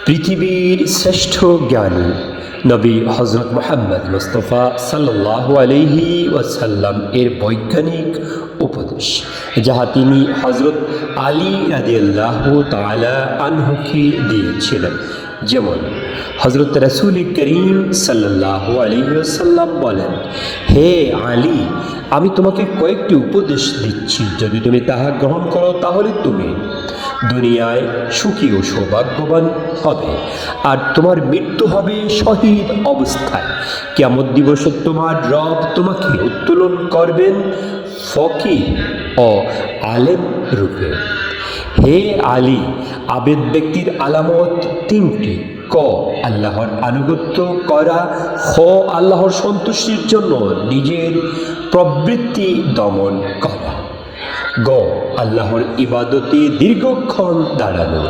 পৃথিবীর শ্রেষ্ঠ জ্ঞানী নবী হজরত মুহাম্মদ মুস্তাফা সাল্লাল্লাহু আলাইহি ওয়াসাল্লাম এর বৈজ্ঞানিক উপদেশ, যাহা তিনি হজরত আলী রাদিয়াল্লাহু তাআলা আনহুকে দিয়েছিলেন। যেমন হজরত রাসূল করিম সাল্লাল্লাহু আলাইহি ওয়াসাল্লাম বলেন, হে আলী, আমি তোমাকে কয়েকটি উপদেশ দিচ্ছি, যদি তুমি তাহা গ্রহণ করো তাহলে তুমি দুনিয়ায় সুখী ও সৌভাগ্যবান হবে, আর তোমার মৃত্যু হবে শহীদ অবস্থায়। কিয়ামত দিবসে তোমার রব তোমাকে উত্তোলন করবেন ফকিহ ও আলেম রূপে। হে আলী, আবেদ ব্যক্তির আলামত তিনটি: ক, আল্লাহর আনুগত্য করা; খ, আল্লাহর সন্তুষ্টির জন্য নিজের প্রবৃত্তি দমন করা; গ, আল্লাহর ইবাদতে দীর্ঘক্ষণ দাঁড়ানো।